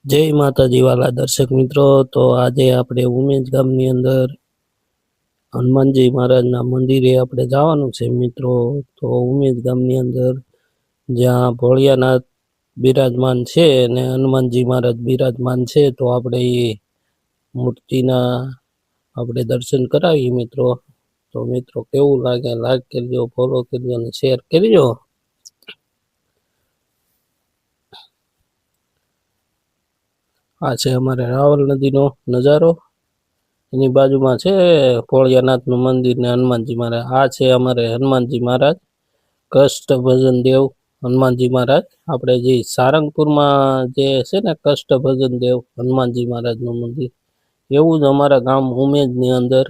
જય માતાજી વાલા દર્શક મિત્રો, તો આજે આપણે ઉમેજ ગામની અંદર હનુમાનજી મહારાજના મંદિરે આપણે જવાનું છે મિત્રો. તો ઉમેજ ગામની અંદર જ્યાં ભોળિયાનાથ બિરાજમાન છે અને હનુમાનજી મહારાજ બિરાજમાન છે, તો આપણે એ મૂર્તિના આપણે દર્શન કરાવીએ મિત્રો. તો મિત્રો કેવું લાગે લાઈક કરજો, ફોલો કરજો અને શેર કરજો. આ છે અમારે રાવલ નદીનો નજારો, એની બાજુમાં છે ભોળિયાનાથનું મંદિર ને હનુમાનજી મહારાજ. આ છે અમારે હનુમાનજી મહારાજ, કષ્ટભજન દેવ હનુમાનજી મહારાજ. આપણે જે સારંગપુરમાં જે છે ને કષ્ટભજન દેવ હનુમાનજી મહારાજનું મંદિર, એવું જ અમારા ગામ ઉમેજની અંદર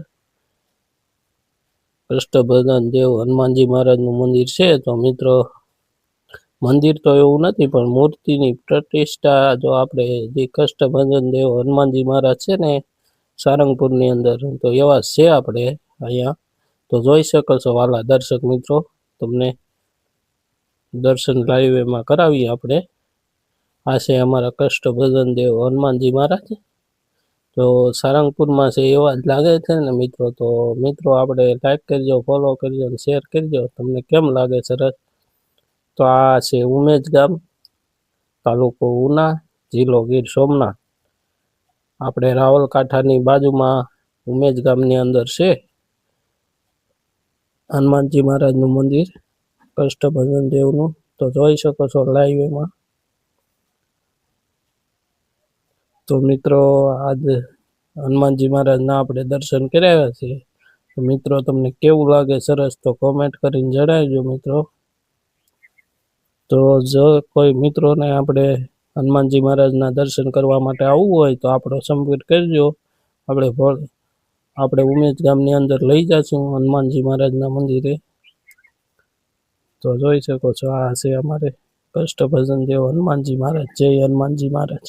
કષ્ટભજન દેવ હનુમાનજી મહારાજનું મંદિર છે. તો મિત્રો મંદિર તો એવું નથી, પણ મૂર્તિની પ્રતિષ્ઠા જો આપણે જે કષ્ટભજન દેવ હનુમાનજી મહારાજ છે ને સારંગપુરની અંદર, તો એવા છે આપણે અહીંયા. તો જોઈ શકો છો વાલા દર્શક મિત્રો, તમને દર્શન લાઈવ એમાં કરાવીએ આપણે. આ છે અમારા કષ્ટભજન દેવ હનુમાનજી મહારાજ. તો સારંગપુરમાં છે એવા જ લાગે છે ને મિત્રો. તો મિત્રો આપણે લાઈક કરજો, ફોલો કરજો અને શેર કરજો. તમને કેમ લાગે સરસ? તો આ છે ઉમેજ ગામ, તાલુકો ઉના, જિલ્લો ગીર સોમનાથ. આપણે રાવલકાંઠાની બાજુમાં ઉમેજ ગામની અંદર છે હનુમાનજી મહારાજનું મંદિર કષ્ટભજન દેવનું. તો જોઈ શકો છો લાઈવ એમાં. તો મિત્રો આજ હનુમાનજી મહારાજના આપણે દર્શન કરાવ્યા છે. તો મિત્રો તમને કેવું લાગે સરસ? તો કોમેન્ટ કરીને જણાવજો મિત્રો. તો જો કોઈ મિત્રોને આપણે હનુમાનજી મહારાજના દર્શન કરવા માટે આવવું હોય તો આપણો સંપર્ક કરજો. આપણે ઉમેજ ગામની અંદર લઈ જશું હનુમાનજી મહારાજના મંદિરે. તો જોઈ શકો છો આ છે અમારે કષ્ટભજન દેવ હનુમાનજી મહારાજ. જય હનુમાનજી મહારાજ.